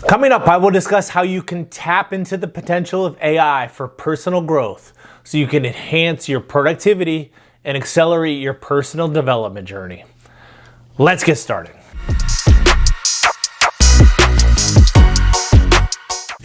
Coming up, I will discuss how you can tap into the potential of AI for personal growth so you can enhance your productivity and accelerate your personal development journey. Let's get started.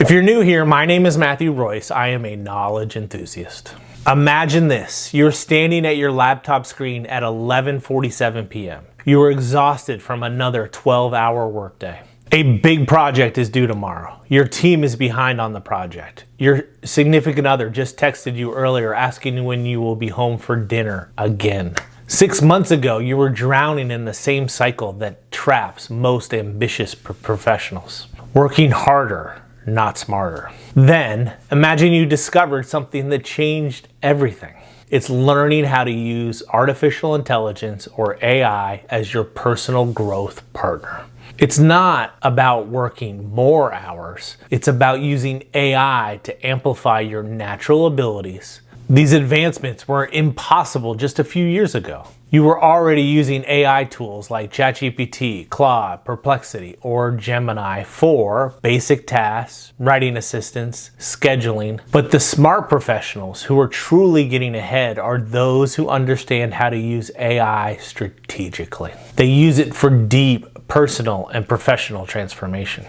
If you're new here, my name is Matthew Royce. I am a knowledge enthusiast. Imagine this. You're standing at your laptop screen at 11:47 p.m. You are exhausted from another 12-hour workday. A big project is due tomorrow. Your team is behind on the project. Your significant other just texted you earlier asking when you will be home for dinner again. 6 months ago, you were drowning in the same cycle that traps most ambitious professionals. Working harder, not smarter. Then, imagine you discovered something that changed everything. It's learning how to use artificial intelligence or AI as your personal growth partner. It's not about working more hours. It's about using AI to amplify your natural abilities. These advancements were impossible just a few years ago. You were already using AI tools like ChatGPT, Claude, Perplexity, or Gemini for basic tasks, writing assistance, scheduling. But the smart professionals who are truly getting ahead are those who understand how to use AI strategically. They use it for deep personal and professional transformation.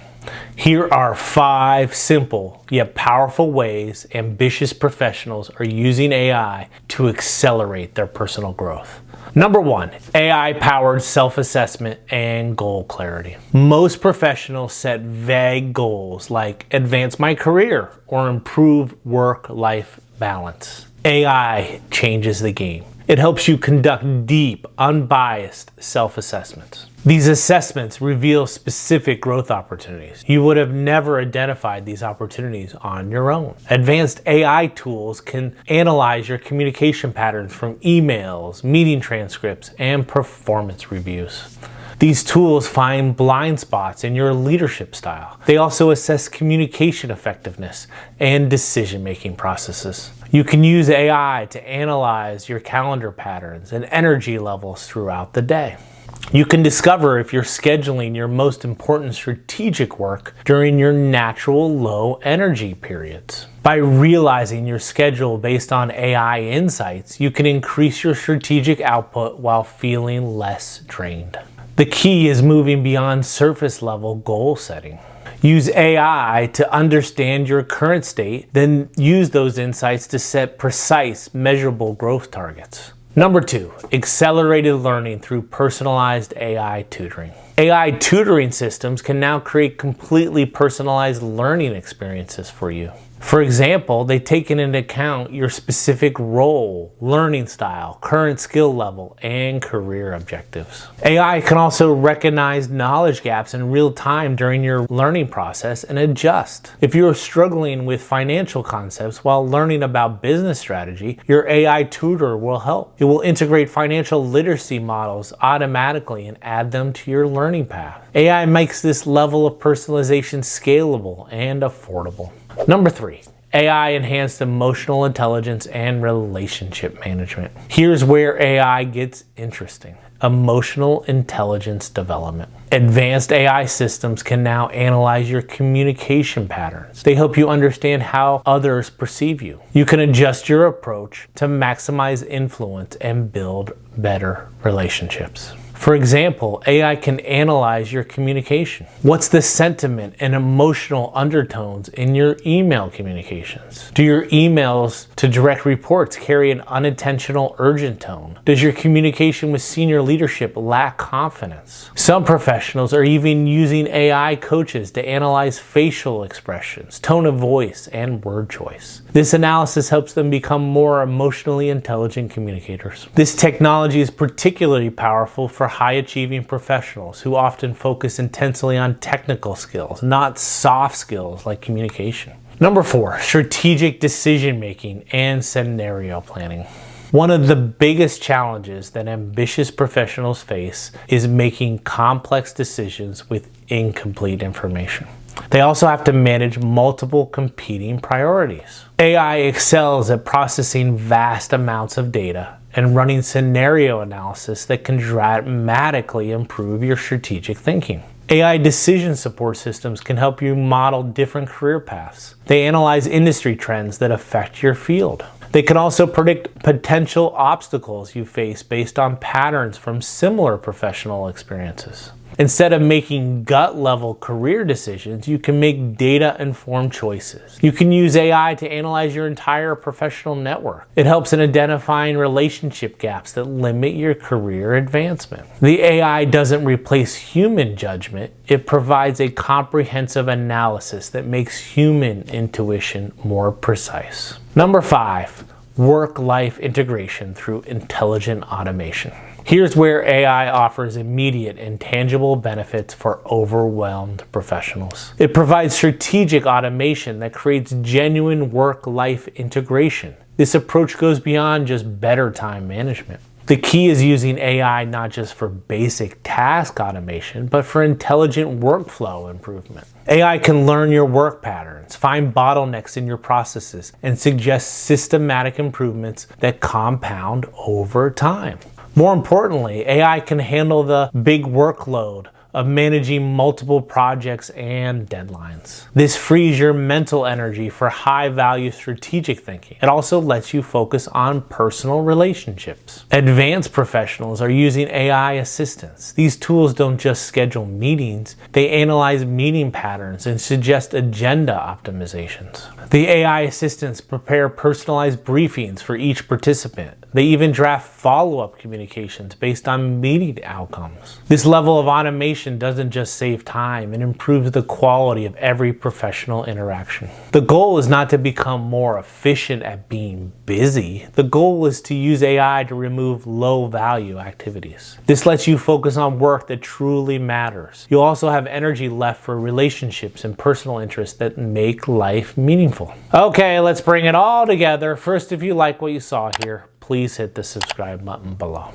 Here are 5 simple yet powerful ways ambitious professionals are using AI to accelerate their personal growth. Number 1, AI-powered self-assessment and goal clarity. Most professionals set vague goals like advance my career or improve work-life balance. AI changes the game. It helps you conduct deep, unbiased self-assessments. These assessments reveal specific growth opportunities. You would have never identified these opportunities on your own. Advanced AI tools can analyze your communication patterns from emails, meeting transcripts, and performance reviews. These tools find blind spots in your leadership style. They also assess communication effectiveness and decision-making processes. You can use AI to analyze your calendar patterns and energy levels throughout the day. You can discover if you're scheduling your most important strategic work during your natural low energy periods. By realizing your schedule based on AI insights, you can increase your strategic output while feeling less drained. The key is moving beyond surface level goal setting. Use AI to understand your current state, then use those insights to set precise, measurable growth targets. Number 2, accelerated learning through personalized AI tutoring. AI tutoring systems can now create completely personalized learning experiences for you. For example, they take into account your specific role, learning style, current skill level, and career objectives. AI can also recognize knowledge gaps in real time during your learning process and adjust. If you are struggling with financial concepts while learning about business strategy, your AI tutor will help. It will integrate financial literacy models automatically and add them to your learning path. AI makes this level of personalization scalable and affordable. Number 3, AI-enhanced emotional intelligence and relationship management. Here's where AI gets interesting. Emotional intelligence development. Advanced AI systems can now analyze your communication patterns. They help you understand how others perceive you. You can adjust your approach to maximize influence and build better relationships. For example, AI can analyze your communication. What's the sentiment and emotional undertones in your email communications? Do your emails to direct reports carry an unintentional urgent tone? Does your communication with senior leadership lack confidence? Some professionals are even using AI coaches to analyze facial expressions, tone of voice, and word choice. This analysis helps them become more emotionally intelligent communicators. This technology is particularly powerful for high-achieving professionals who often focus intensely on technical skills, not soft skills like communication. Number 4, strategic decision-making and scenario planning. One of the biggest challenges that ambitious professionals face is making complex decisions with incomplete information. They also have to manage multiple competing priorities. AI excels at processing vast amounts of data and running scenario analysis that can dramatically improve your strategic thinking. AI decision support systems can help you model different career paths. They analyze industry trends that affect your field. They can also predict potential obstacles you face based on patterns from similar professional experiences. Instead of making gut-level career decisions, you can make data-informed choices. You can use AI to analyze your entire professional network. It helps in identifying relationship gaps that limit your career advancement. The AI doesn't replace human judgment. It provides a comprehensive analysis that makes human intuition more precise. Number 5, work-life integration through intelligent automation. Here's where AI offers immediate and tangible benefits for overwhelmed professionals. It provides strategic automation that creates genuine work-life integration. This approach goes beyond just better time management. The key is using AI not just for basic task automation, but for intelligent workflow improvement. AI can learn your work patterns, find bottlenecks in your processes, and suggest systematic improvements that compound over time. More importantly, AI can handle the big workload of managing multiple projects and deadlines. This frees your mental energy for high-value strategic thinking. It also lets you focus on personal relationships. Advanced professionals are using AI assistants. These tools don't just schedule meetings, they analyze meeting patterns and suggest agenda optimizations. The AI assistants prepare personalized briefings for each participant. They even draft follow-up communications based on meeting outcomes. This level of automation doesn't just save time, it improves the quality of every professional interaction. The goal is not to become more efficient at being busy. The goal is to use AI to remove low-value activities. This lets you focus on work that truly matters. You'll also have energy left for relationships and personal interests that make life meaningful. Okay, let's bring it all together. First, if you like what you saw here, please hit the subscribe button below.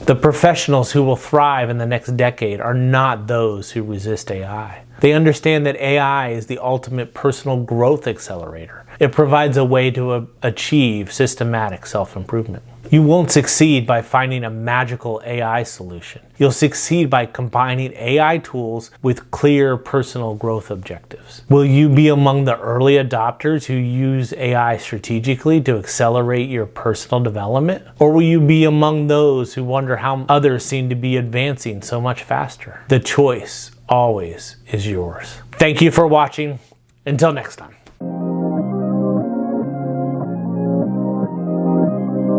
The professionals who will thrive in the next decade are not those who resist AI. They understand that AI is the ultimate personal growth accelerator. It provides a way to achieve systematic self-improvement. You won't succeed by finding a magical AI solution. You'll succeed by combining AI tools with clear personal growth objectives. Will you be among the early adopters who use AI strategically to accelerate your personal development? Or will you be among those who wonder how others seem to be advancing so much faster? The choice always is yours. Thank you for watching. Until next time.